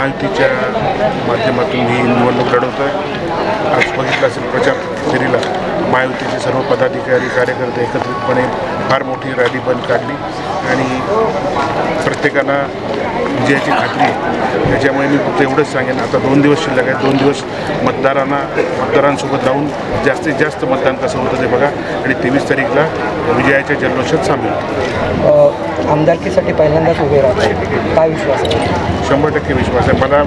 महायुतीच्या माध्यमातून ही निवडणूक लढवतो आहे। आज बघितलं असेल प्रचार फेरीला महायुतीचे सर्व पदाधिकारी कार्यकर्ते एकत्रितपणे फार मोठी रॅली पण काढली आणि प्रत्येकाला विजयाची खात्री आहे। त्याच्यामुळे मी फक्त एवढंच सांगेन, आता 2 दिवस शिल्लक आहे, 2 दिवस मतदारांसोबत राहून जास्तीत जास्त मतदान कसं होतं ते बघा आणि 23 तारीखला विजयाच्या जल्लोषात सामील होतं। आमदारकीसाठी पहिल्यांदाच उभे राहतात, काय विश्वास आहे? 100% विश्वास आहे मला।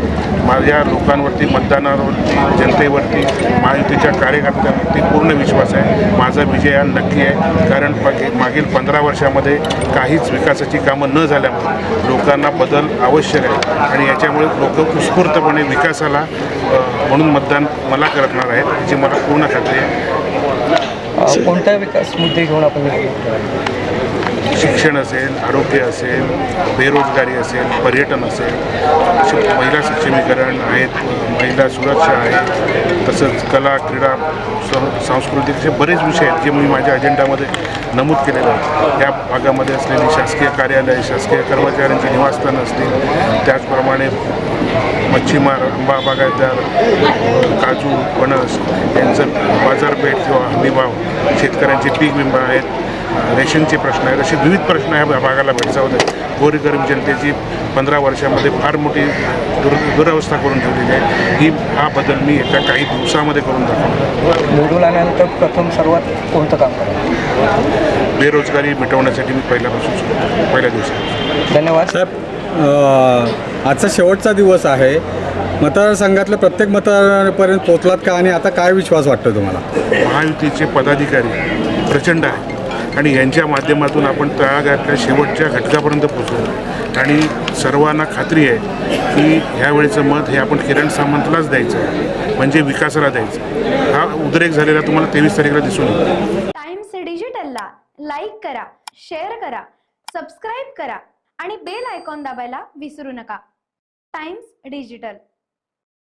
माझ्या लोकांवरती, मतदारांवरती, जनतेवरती, महायुतीच्या कार्यकर्त्यांवरती पूर्ण विश्वास आहे। माझा विजय हा नक्की आहे, कारण मागील 15 वर्षामध्ये काहीच विकासाची कामं न झाल्यामुळे लोकांना बदल आवश्यक आहे आणि याच्यामुळे लोक उत्स्फूर्तपणे विकासाला म्हणून मतदान मला करणार आहेत, याची मला पूर्ण खात्री आहे। कोणता विकास मुद्दे घेऊन आपण शिक्षण असेल, आरोग्य असेल, बेरोजगारी असेल, पर्यटन असेल, महिला सक्षमीकरण आहेत, महिला सुरक्षा आहे, तसंच कला, क्रीडा, सांस्कृतिक असे बरेच विषय आहेत जे मी माझ्या अजेंडामध्ये नमूद केलेले आहेत। या भागामध्ये असलेली शासकीय कार्यालय, शासकीय कर्मचाऱ्यांची निवासस्थानं असतील, त्याचप्रमाणे मच्छीमार, आंबा बागायतदार, काजू, फणस यांचं बाजारपेठ किंवा हमीभाव, शेतकऱ्यांचे पीक विमा आहेत, रेशनचे प्रश्न आहेत, असे विविध प्रश्न ह्या भागाला भेडसावत आहेत। गोरगरीब जनतेची 15 वर्षामध्ये फार मोठी दुरवस्था करून ठेवलेली आहे। हा बदल मी एका काही दिवसामध्ये करून दाखवला। निवडून आल्यानंतर प्रथम सर्वात कोणतं काम करायचं? बेरोजगारी मिटवण्यासाठी मी पहिल्या दिवसापासून। धन्यवाद साहेब। आजचा शेवटचा दिवस आहे, मतदारसंघातल्या प्रत्येक मतदारापर्यंत पोहोचलात का आणि आता काय विश्वास वाटतो तुम्हाला? महायुतीचे पदाधिकारी प्रचंड आहेत आणि यांच्या माध्यमातून आपण तळागाळातल्या शेवटच्या घटकापर्यंत पोहोचलो आणि सर्वांना खात्री आहे की ह्यावेळेचं मत हे आपण किरण सामंतलाच द्यायचं आहे, म्हणजे विकासाला द्यायचं। हा उद्रेक झालेला तुम्हाला 23 तारीखला दिसून येईल। टाइम्स डिजिटलला लाईक करा, शेअर करा, सबस्क्राईब करा आणि बेल आयकॉन दाबायला विसरू नका। Times digital.